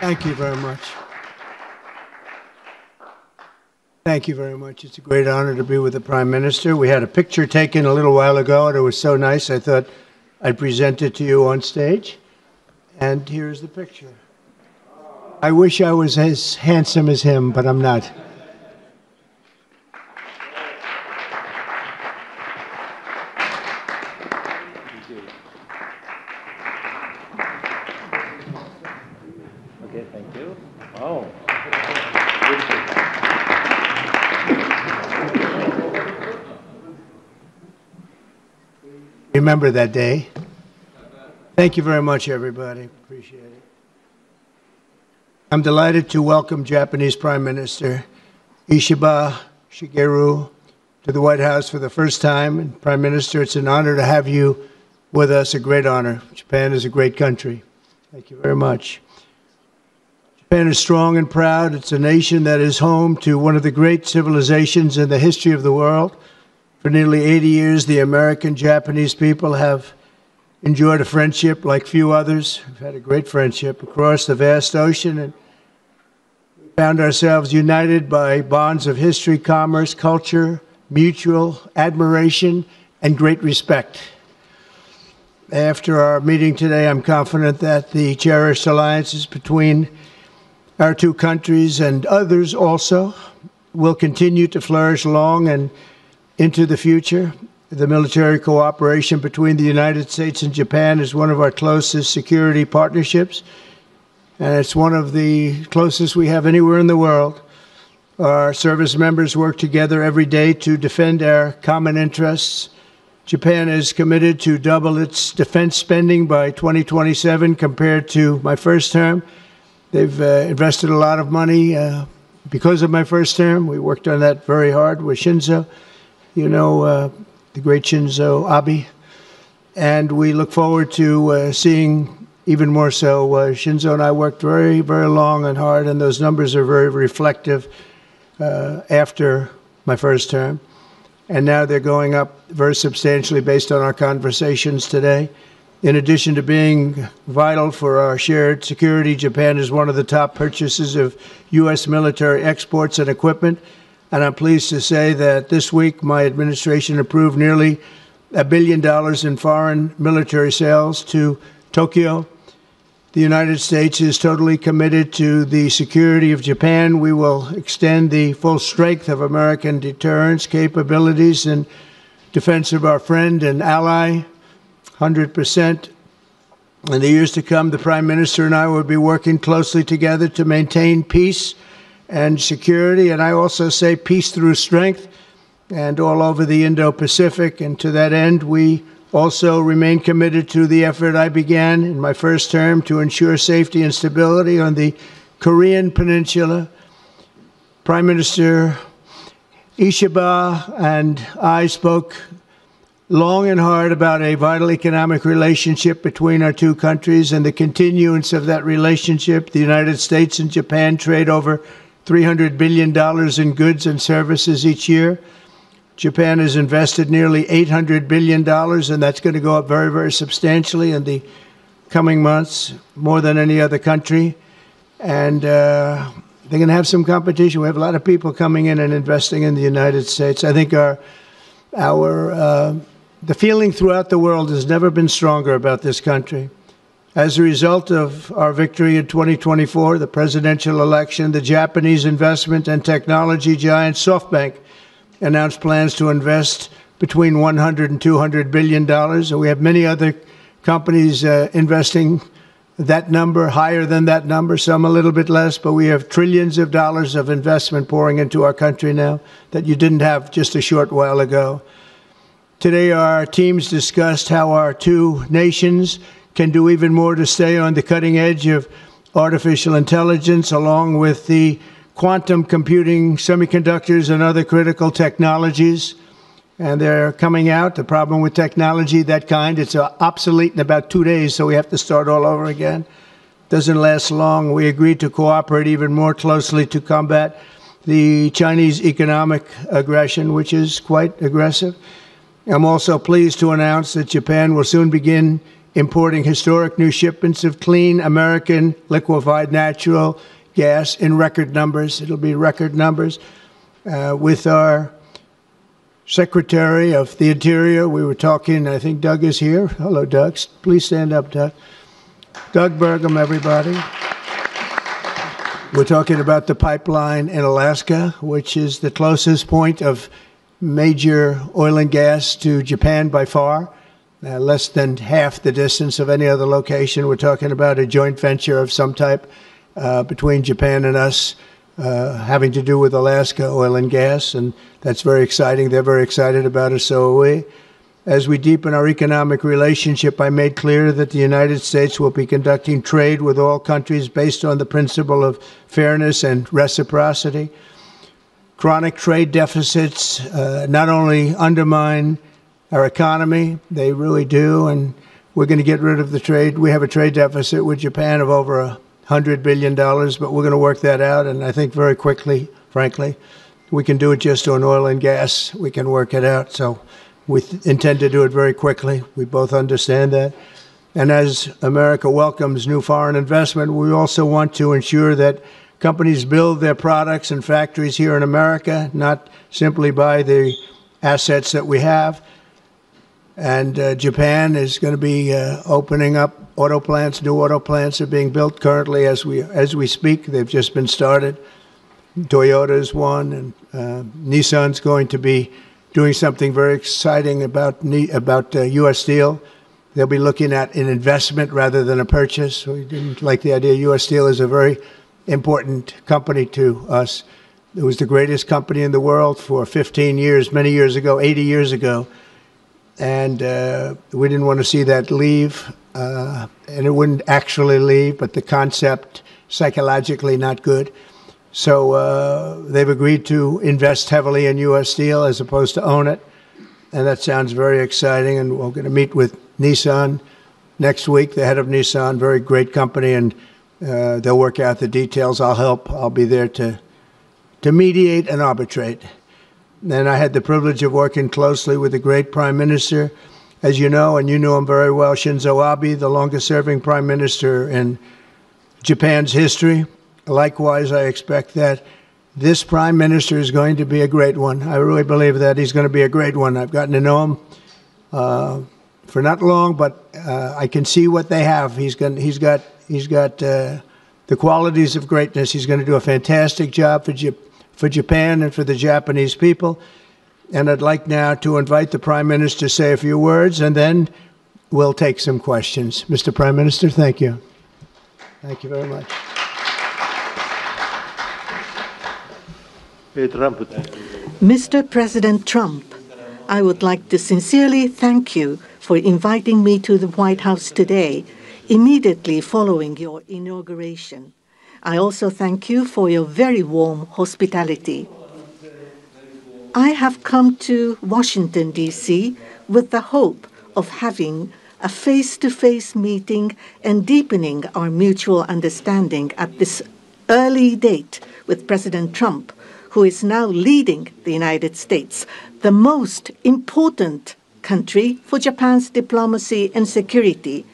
Thank you very much. Thank you very much. It's a great honor to be with the Prime Minister. We had a picture taken a little while ago, and it was so nice, I thought I'd present it to you on stage. And here's the picture. I wish I was as handsome as him, but I'm not. Okay, thank you. Oh. Remember that day. Thank you very much, everybody. Appreciate it. I'm delighted to welcome Japanese Prime Minister Ishiba Shigeru to the White House for the first time. And Prime Minister, it's an honor to have you with us, a great honor. Japan is a great country. Thank you very much. Japan is strong and proud. It's a nation that is home to one of the great civilizations in the history of the world. For nearly 80 years, the American-Japanese people have enjoyed a friendship like few others. We've had a great friendship across the vast ocean, and we found ourselves united by bonds of history, commerce, culture, mutual admiration, and great respect. After our meeting today, I'm confident that the cherished alliances between our two countries and others also will continue to flourish long and into the future. The military cooperation between the United States and Japan is one of our closest security partnerships, and it's one of the closest we have anywhere in the world. Our service members work together every day to defend our common interests. Japan is committed to double its defense spending by 2027 compared to my first term. They've invested a lot of money because of my first term. We worked on that very hard with Shinzo. You know, the great Shinzo Abe, and we look forward to seeing even more so. Shinzo and I worked very, very long and hard, and those numbers are very reflective after my first term. And now they're going up very substantially based on our conversations today. In addition to being vital for our shared security, Japan is one of the top purchasers of U.S. military exports and equipment. And I'm pleased to say that this week my administration approved nearly $1 billion in foreign military sales to Tokyo. The United States is totally committed to the security of Japan. We will extend the full strength of American deterrence capabilities in defense of our friend and ally, 100%. In the years to come, the Prime Minister and I will be working closely together to maintain peace and security, and I also say peace through strength, and all over the Indo-Pacific. And to that end, we also remain committed to the effort I began in my first term to ensure safety and stability on the Korean Peninsula. Prime Minister Ishiba and I spoke long and hard about a vital economic relationship between our two countries and the continuance of that relationship. The United States and Japan trade over $300 billion in goods and services each year. Japan has invested nearly $800 billion, and that's going to go up very, very substantially in the coming months, more than any other country. And they're going to have some competition. We have a lot of people coming in and investing in the United States. I think the feeling throughout the world has never been stronger about this country. As a result of our victory in 2024, the presidential election, the Japanese investment and technology giant SoftBank announced plans to invest between $100 and $200 billion. And we have many other companies investing that number, higher than that number, some a little bit less, but we have trillions of dollars of investment pouring into our country now that you didn't have just a short while ago. Today, our teams discussed how our two nations can do even more to stay on the cutting edge of artificial intelligence, along with the quantum computing, semiconductors, and other critical technologies. And they're coming out. The problem with technology, that kind, it's obsolete in about 2 days, so we have to start all over again. Doesn't last long. We agreed to cooperate even more closely to combat the Chinese economic aggression, which is quite aggressive. I'm also pleased to announce that Japan will soon begin importing historic new shipments of clean American liquefied natural gas in record numbers. It'll be record numbers. With our Secretary of the Interior, we were talking, I think Doug is here. Hello, Doug. Please stand up, Doug. Doug Burgum, everybody. We're talking about the pipeline in Alaska, which is the closest point of major oil and gas to Japan by far, less than half the distance of any other location. We're talking about a joint venture of some type between Japan and us, having to do with Alaska oil and gas, and that's very exciting. They're very excited about it, so are we. As we deepen our economic relationship, I made clear that the United States will be conducting trade with all countries based on the principle of fairness and reciprocity. Chronic trade deficits not only undermine our economy, they really do, and we're going to get rid of the trade. We have a trade deficit with Japan of over $100 billion, but we're going to work that out, and I think very quickly, frankly. We can do it just on oil and gas. We can work it out, so we intend to do it very quickly. We both understand that. And as America welcomes new foreign investment, we also want to ensure that companies build their products and factories here in America, not simply buy the assets that we have. And Japan is going to be opening up auto plants. New auto plants are being built currently as we speak. They've just been started. Toyota is one, and Nissan's going to be doing something very exciting about U.S. Steel. They'll be looking at an investment rather than a purchase. We didn't like the idea. U.S. Steel is a very important company to us. It was the greatest company in the world for 15 years, many years ago, 80 years ago. And we didn't want to see that leave. And it wouldn't actually leave, but the concept, psychologically not good. So they've agreed to invest heavily in U.S. Steel as opposed to own it. And that sounds very exciting. And we're going to meet with Nissan next week, the head of Nissan, very great company. And they'll work out the details. I'll help. I'll be there to mediate and arbitrate. And I had the privilege of working closely with the great Prime Minister, as you know, and you know him very well, Shinzo Abe, the longest-serving Prime Minister in Japan's history. Likewise, I expect that this Prime Minister is going to be a great one. I really believe that he's going to be a great one. I've gotten to know him for not long, but I can see what they have. He's got the qualities of greatness. He's going to do a fantastic job for Japan and for the Japanese people. And I'd like now to invite the Prime Minister to say a few words, and then we'll take some questions. Mr. Prime Minister, thank you. Thank you very much. Mr. President Trump, I would like to sincerely thank you for inviting me to the White House today, immediately following your inauguration. I also thank you for your very warm hospitality. I have come to Washington, D.C. with the hope of having a face-to-face meeting and deepening our mutual understanding at this early date with President Trump, who is now leading the United States, the most important country for Japan's diplomacy and security,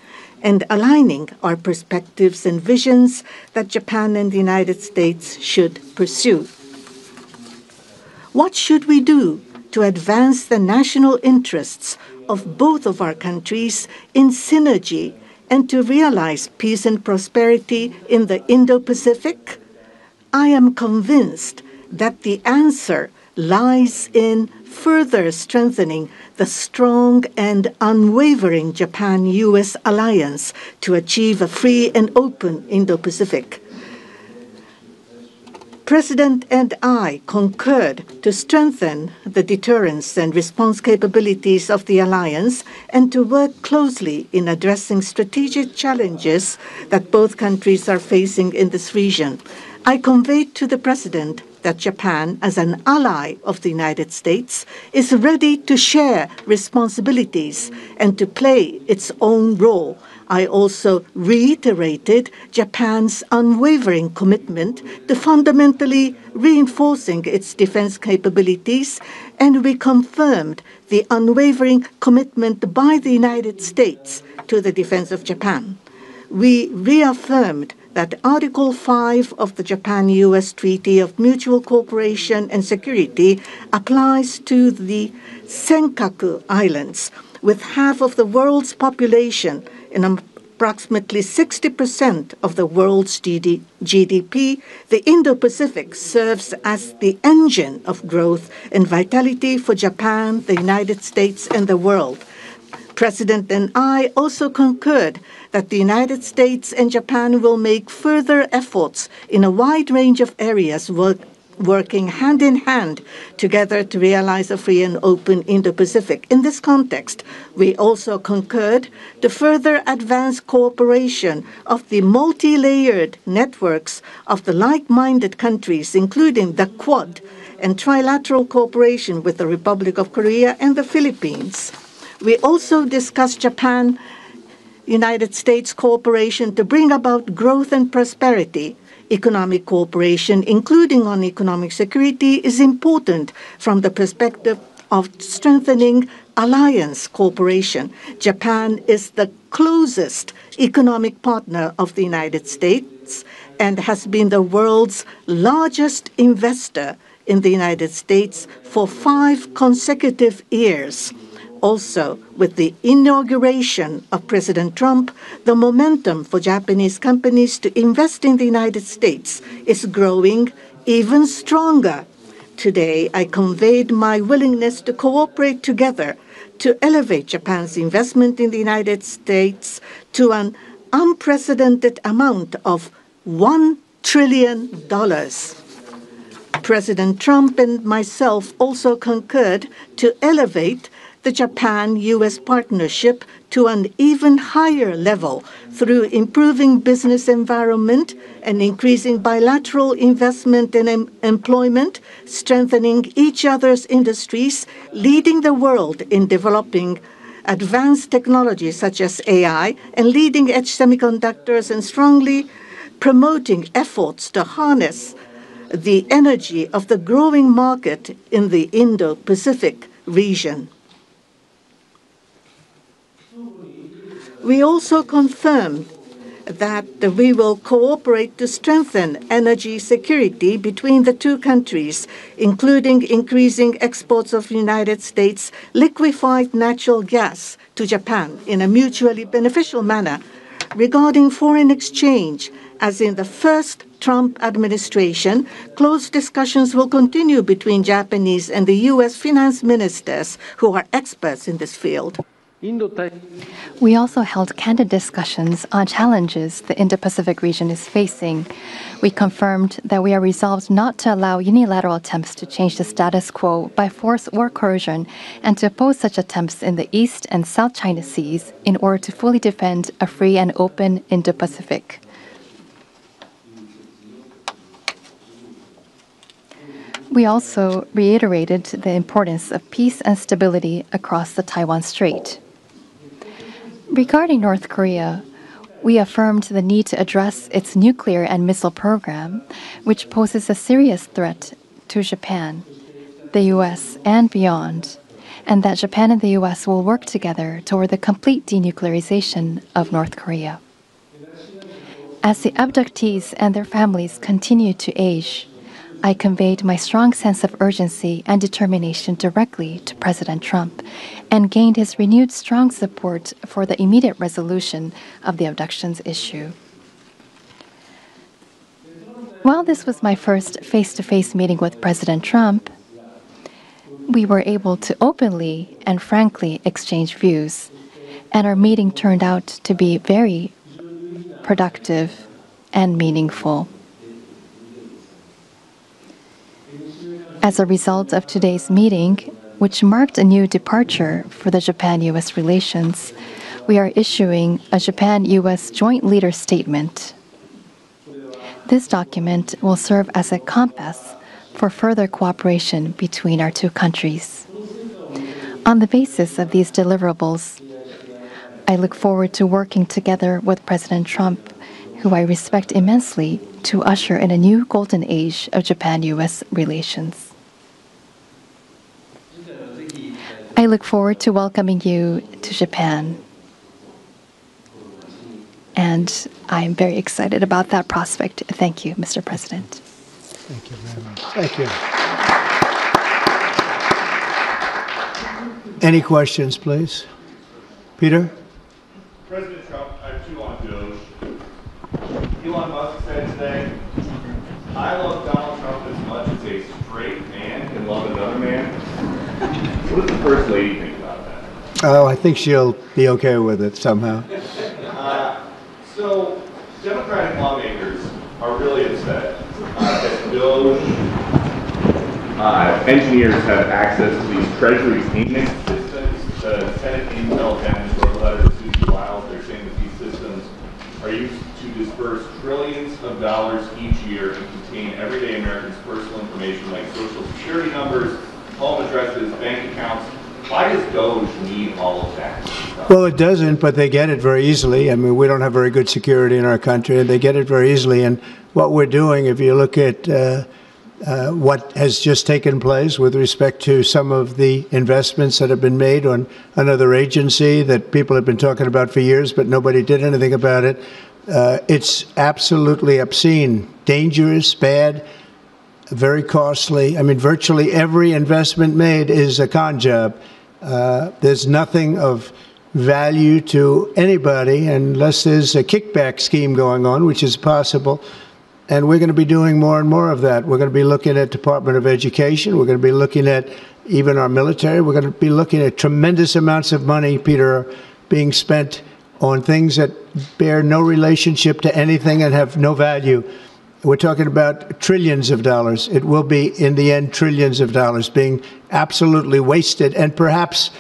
and aligning our perspectives and visions that Japan and the United States should pursue. What should we do to advance the national interests of both of our countries in synergy and to realize peace and prosperity in the Indo-Pacific? I am convinced that the answer lies in further strengthening the strong and unwavering Japan-U.S. alliance to achieve a free and open Indo-Pacific. President and I concurred to strengthen the deterrence and response capabilities of the alliance and to work closely in addressing strategic challenges that both countries are facing in this region. I conveyed to the President that Japan, as an ally of the United States, is ready to share responsibilities and to play its own role. I also reiterated Japan's unwavering commitment to fundamentally reinforcing its defense capabilities, and we confirmed the unwavering commitment by the United States to the defense of Japan. We reaffirmed that Article 5 of the Japan-U.S. Treaty of Mutual Cooperation and Security applies to the Senkaku Islands, with half of the world's population and approximately 60% of the world's GDP. The Indo-Pacific serves as the engine of growth and vitality for Japan, the United States, and the world. President and I also concurred that the United States and Japan will make further efforts in a wide range of areas, working hand in hand together to realize a free and open Indo-Pacific. In this context, we also concurred to further advance cooperation of the multi-layered networks of the like-minded countries, including the Quad and trilateral cooperation with the Republic of Korea and the Philippines. We also discussed Japan-United States cooperation to bring about growth and prosperity. Economic cooperation, including on economic security, is important from the perspective of strengthening alliance cooperation. Japan is the closest economic partner of the United States and has been the world's largest investor in the United States for 5 consecutive years. Also, with the inauguration of President Trump, the momentum for Japanese companies to invest in the United States is growing even stronger. Today, I conveyed my willingness to cooperate together to elevate Japan's investment in the United States to an unprecedented amount of $1 trillion. President Trump and myself also concurred to elevate the Japan-U.S. partnership to an even higher level through improving business environment and increasing bilateral investment and employment, strengthening each other's industries, leading the world in developing advanced technologies such as AI and leading-edge semiconductors, and strongly promoting efforts to harness the energy of the growing market in the Indo-Pacific region. We also confirmed that we will cooperate to strengthen energy security between the two countries, including increasing exports of United States liquefied natural gas to Japan in a mutually beneficial manner. Regarding foreign exchange, as in the first Trump administration, close discussions will continue between Japanese and the U.S. finance ministers who are experts in this field. We also held candid discussions on challenges the Indo-Pacific region is facing. We confirmed that we are resolved not to allow unilateral attempts to change the status quo by force or coercion, and to oppose such attempts in the East and South China Seas in order to fully defend a free and open Indo-Pacific. We also reiterated the importance of peace and stability across the Taiwan Strait. Regarding North Korea, we affirmed the need to address its nuclear and missile program, which poses a serious threat to Japan, the U.S., and beyond, and that Japan and the U.S. will work together toward the complete denuclearization of North Korea. As the abductees and their families continue to age, I conveyed my strong sense of urgency and determination directly to President Trump, and gained his renewed strong support for the immediate resolution of the abductions issue. While this was my first face-to-face meeting with President Trump, we were able to openly and frankly exchange views, and our meeting turned out to be very productive and meaningful. As a result of today's meeting, which marked a new departure for the Japan-U.S. relations, we are issuing a Japan-U.S. Joint Leaders Statement. This document will serve as a compass for further cooperation between our two countries. On the basis of these deliverables, I look forward to working together with President Trump, who I respect immensely, to usher in a new golden age of Japan-U.S. relations. I I look forward to welcoming you to Japan. And I'm very excited about that prospect. Thank you, Mr. President. Thank you very much. Thank you. Any questions, please? Peter? President Trump, I have two on Doge. Elon Musk said today, I love Donald Trump as much as a straight man can love another man. What does the First Lady think about that? Oh, I think she'll be okay with it somehow. So, Democratic lawmakers are really upset that Doge engineers have access to these Treasury payment systems. The Senate Intel Defense wrote a letter to Susan Wiles. They're saying that these systems are used to disperse trillions of dollars each year and contain everyday Americans' personal information like social security numbers, home addresses, bank accounts. Why does Doge need all of that? Well, it doesn't, but they get it very easily. I mean, we don't have very good security in our country, and they get it very easily. And what we're doing, if you look at what has just taken place with respect to some of the investments that have been made on another agency that people have been talking about for years, but nobody did anything about it, it's absolutely obscene, dangerous, bad, very costly. I mean, virtually every investment made is a con job. There's nothing of value to anybody unless there's a kickback scheme going on, which is possible. And we're going to be doing more and more of that. We're going to be looking at Department of Education. We're going to be looking at even our military. We're going to be looking at tremendous amounts of money, Peter, being spent on things that bear no relationship to anything and have no value. We're talking about trillions of dollars. It will be, in the end, trillions of dollars being absolutely wasted and perhaps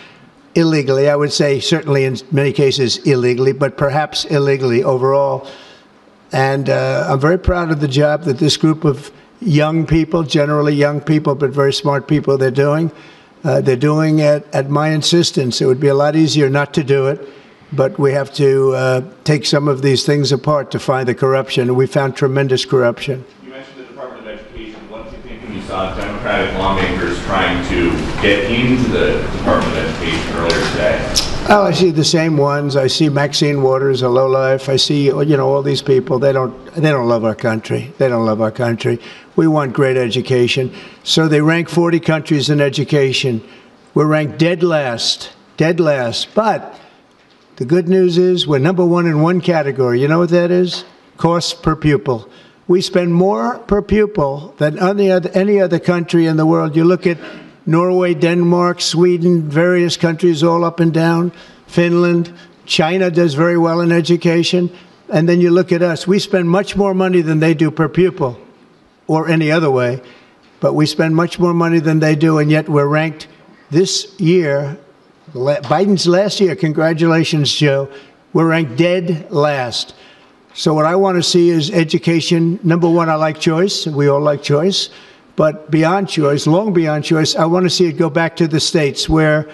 illegally. I would say certainly in many cases illegally, but perhaps illegally overall. And I'm very proud of the job that this group of young people, generally young people, but very smart people, they're doing. They're doing it at my insistence. It would be a lot easier not to do it, but we have to take some of these things apart to find the corruption. And we found tremendous corruption. You mentioned the Department of Education. What did you think when you saw Democratic lawmakers trying to get into the Department of Education earlier today? Oh, I see the same ones. I see Maxine Waters, a lowlife. I see, you know, all these people. They don't love our country. They don't love our country. We want great education. So they rank 40 countries in education. We're ranked dead last. But the good news is we're number one in one category. You know what that is? Cost per pupil. We spend more per pupil than any other country in the world. You look at Norway, Denmark, Sweden, various countries all up and down, Finland, China does very well in education. And then you look at us. We spend much more money than they do per pupil or any other way. But we spend much more money than they do, and yet we're ranked this year, Biden's last year, congratulations, Joe, we're ranked dead last. So what I want to see is education. Number one, I like choice. We all like choice. But beyond choice, long beyond choice, I want to see it go back to the states where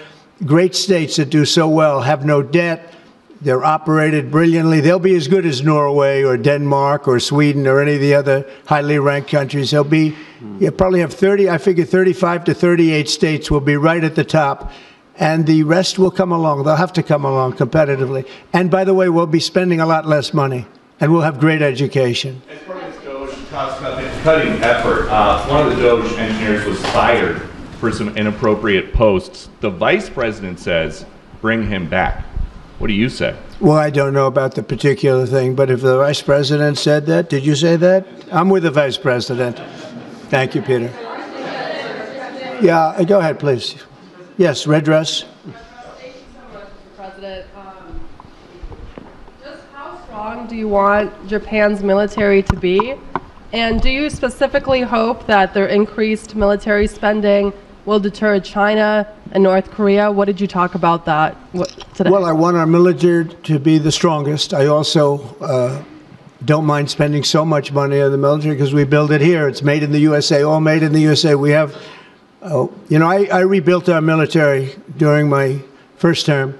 great states that do so well have no debt. They're operated brilliantly. They'll be as good as Norway or Denmark or Sweden or any of the other highly ranked countries. They'll be, you probably have 35 to 38 states will be right at the top. And the rest will come along. They'll have to come along competitively. And by the way, we'll be spending a lot less money. And we'll have great education. As part of this Doge cost-cutting effort, one of the Doge engineers was fired for some inappropriate posts. The vice president says, bring him back. What do you say? Well, I don't know about the particular thing, but if the vice president said that, did you say that? I'm with the vice president. Thank you, Peter. Yeah, go ahead, please. Yes, red dress. Thank you so much, Mr. President. Just how strong do you want Japan's military to be? And do you specifically hope that their increased military spending will deter China and North Korea? What did you talk about that today? Well, I want our military to be the strongest. I also don't mind spending so much money on the military because we build it here. It's made in the USA, all made in the USA. We have, you know, I rebuilt our military during my first term.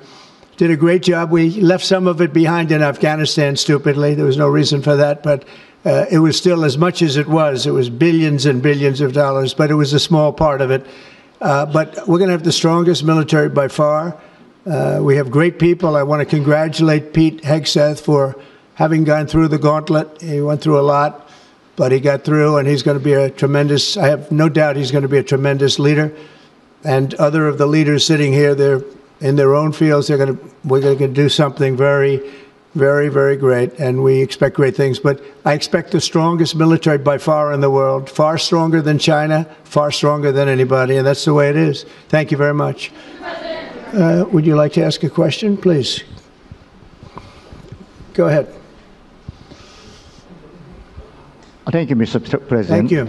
Did a great job. We left some of it behind in Afghanistan, stupidly. There was no reason for that, but it was still as much as it was. It was billions and billions of dollars, but it was a small part of it. But we're going to have the strongest military by far. We have great people. I want to congratulate Pete Hegseth for having gone through the gauntlet. He went through a lot, but he got through, and he's going to be a tremendous, I have no doubt he's going to be a tremendous leader. And other of the leaders sitting here, they're in their own fields. We're going to do something very, very, very great, and we expect great things. But I expect the strongest military by far in the world, far stronger than China, far stronger than anybody, and that's the way it is. Thank you very much. Would you like to ask a question, please? Go ahead. Thank you, Mr. President. Thank you.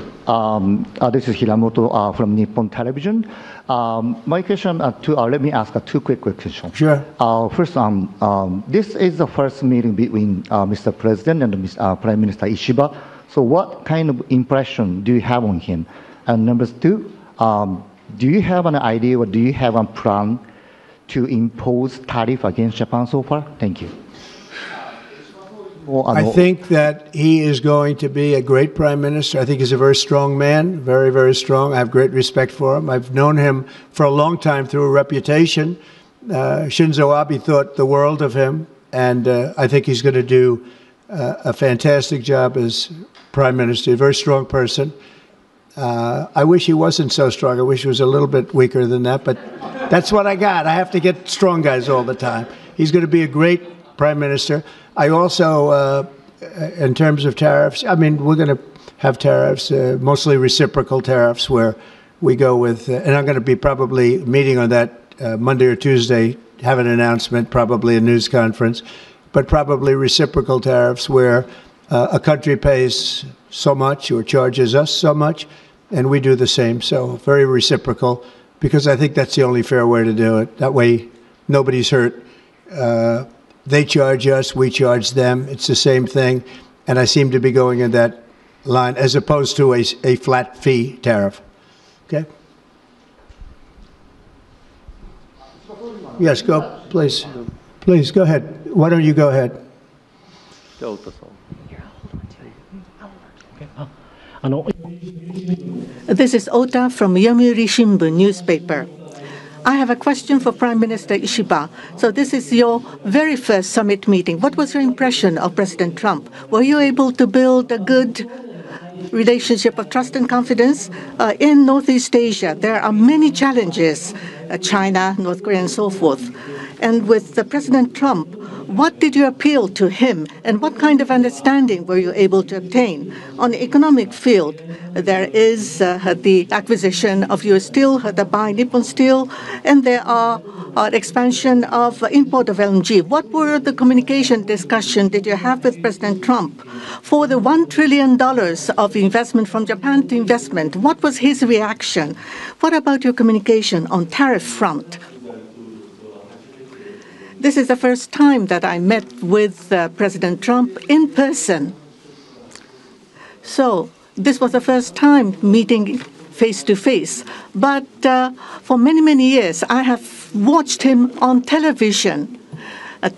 This is Hiramoto from Nippon Television. My question, let me ask two quick questions. Sure. First, this is the first meeting between Mr. President and Prime Minister Ishiba. So what kind of impression do you have on him? And number two, do you have an idea or do you have a plan to impose tariff against Japan so far? Thank you. I think that he is going to be a great prime minister. I think he's a very strong man, very, very strong. I have great respect for him. I've known him for a long time through a reputation. Shinzo Abe thought the world of him, and I think he's going to do a fantastic job as prime minister. A very strong person. I wish he wasn't so strong. I wish he was a little bit weaker than that, but that's what I got. I have to get strong guys all the time. He's going to be a great prime minister. I also, in terms of tariffs, I mean, we're going to have tariffs, mostly reciprocal tariffs, where we go with, and I'm going to be probably meeting on that Monday or Tuesday, have an announcement, probably a news conference, but probably reciprocal tariffs where a country pays so much or charges us so much, and we do the same. So very reciprocal, because I think that's the only fair way to do it. That way, nobody's hurt. They charge us, we charge them. It's the same thing. And I seem to be going in that line as opposed to a flat fee tariff. Okay? Yes, go, please. Please, go ahead. Why don't you go ahead? This is Ota from Yomiuri Shimbun newspaper. I have a question for Prime Minister Ishiba. So this is your very first summit meeting. What was your impression of President Trump? Were you able to build a good relationship of trust and confidence? In Northeast Asia, there are many challenges, China, North Korea, and so forth. And with President Trump, what did you appeal to him, and what kind of understanding were you able to obtain? On the economic field, there is the acquisition of U.S. Steel, the buy Nippon Steel, and there are expansion of import of LNG. What were the communication discussion did you have with President Trump? For the $1 trillion of investment from Japan to investment, what was his reaction? What about your communication on tariff front? This is the first time that I met with President Trump in person. So this was the first time meeting face-to-face. But for many, many years, I have watched him on television.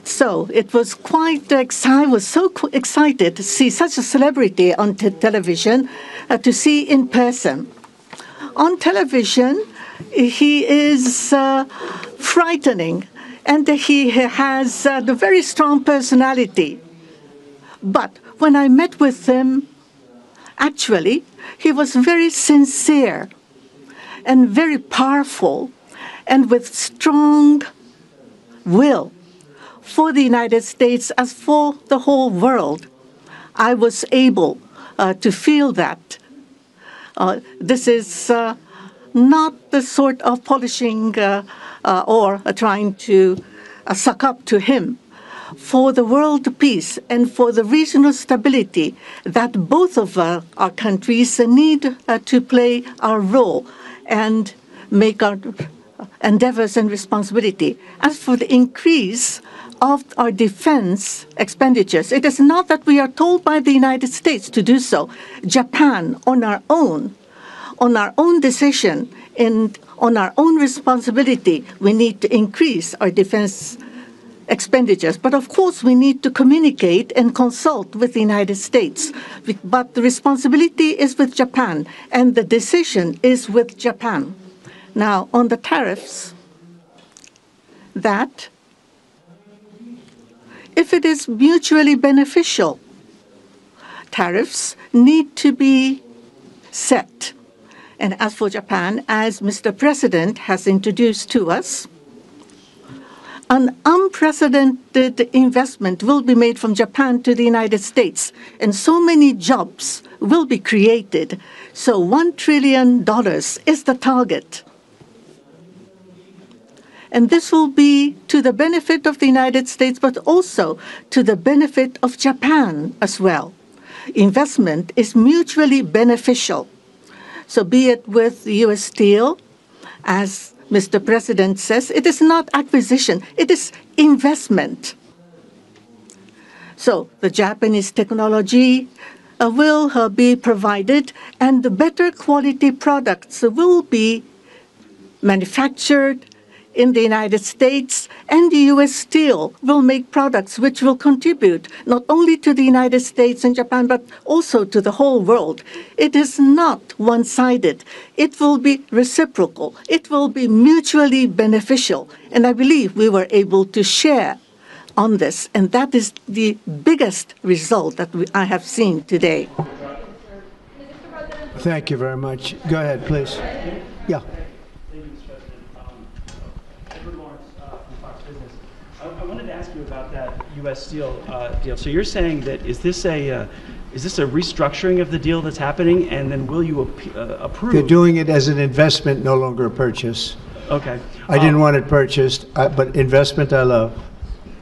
So it was quite I was so excited to see such a celebrity on television, to see in person. On television, he is frightening. And he has the very strong personality. But when I met with him, actually, he was very sincere and very powerful and with strong will for the United States as for the whole world. I was able to feel that. This is not the sort of polishing or trying to suck up to him. For the world peace and for the regional stability that both of our countries need to play our role and make our endeavors and responsibility. As for the increase of our defense expenditures, it is not that we are told by the United States to do so. Japan, on our own decision, and on our own responsibility, we need to increase our defense expenditures. But of course, we need to communicate and consult with the United States. But the responsibility is with Japan, and the decision is with Japan. Now, on the tariffs, that if it is mutually beneficial, tariffs need to be set. And as for Japan, as Mr. President has introduced to us, an unprecedented investment will be made from Japan to the United States, and so many jobs will be created. So $1 trillion is the target. And this will be to the benefit of the United States, but also to the benefit of Japan as well. Investment is mutually beneficial. So be it with U.S. Steel, as Mr. President says, it is not acquisition, it is investment. So the Japanese technology will be provided, and the better quality products will be manufactured in the United States, and the U.S. Steel will make products which will contribute not only to the United States and Japan, but also to the whole world. It is not one-sided. It will be reciprocal. It will be mutually beneficial. And I believe we were able to share on this, and that is the biggest result that I have seen today. Thank you very much. Go ahead, please. Yeah. I wanted to ask you about that U.S. Steel deal. So you're saying that is this a restructuring of the deal that's happening, and then will you approve? They're doing it as an investment, no longer a purchase. Okay. I didn't want it purchased, but investment I love.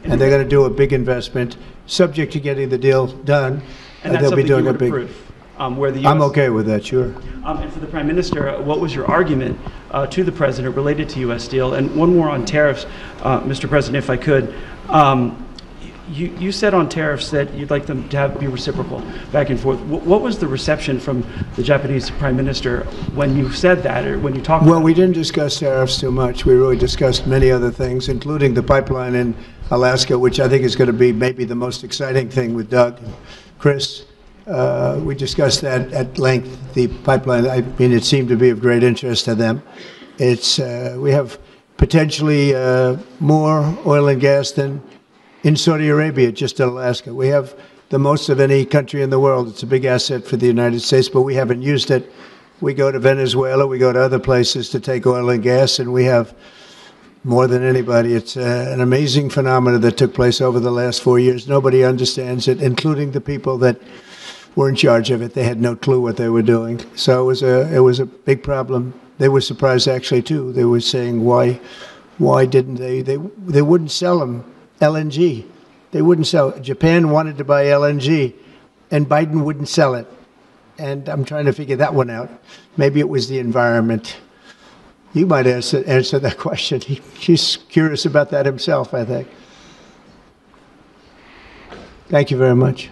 And they're going to do a big investment, subject to getting the deal done. And that's they'll be something doing you a would big. approve, where the US, I'm okay with that, sure. And for the Prime Minister, what was your argument to the President related to U.S. Steel? And one more on tariffs, Mr. President, if I could. You said on tariffs that you'd like them to be reciprocal, back and forth. What was the reception from the Japanese Prime Minister when you said that, or when you talked Well, about we didn't discuss tariffs too much. We really discussed many other things, including the pipeline in Alaska, which I think is going to be maybe the most exciting thing with Doug and Chris. We discussed that at length, the pipeline. I mean, it seemed to be of great interest to them. It's we have potentially more oil and gas than in Saudi Arabia, just in Alaska. We have the most of any country in the world. It's a big asset for the United States, but we haven't used it. We go to Venezuela, we go to other places to take oil and gas, and we have more than anybody. It's an amazing phenomenon that took place over the last 4 years. Nobody understands it, including the people that were in charge of it. They had no clue what they were doing. So it was a big problem. They were surprised actually too. They were saying why didn't they wouldn't sell them LNG. They wouldn't sell it. Japan wanted to buy LNG, and Biden wouldn't sell it. And I'm trying to figure that one out. Maybe it was the environment. You might answer that question. He's curious about that himself, I think. Thank you very much.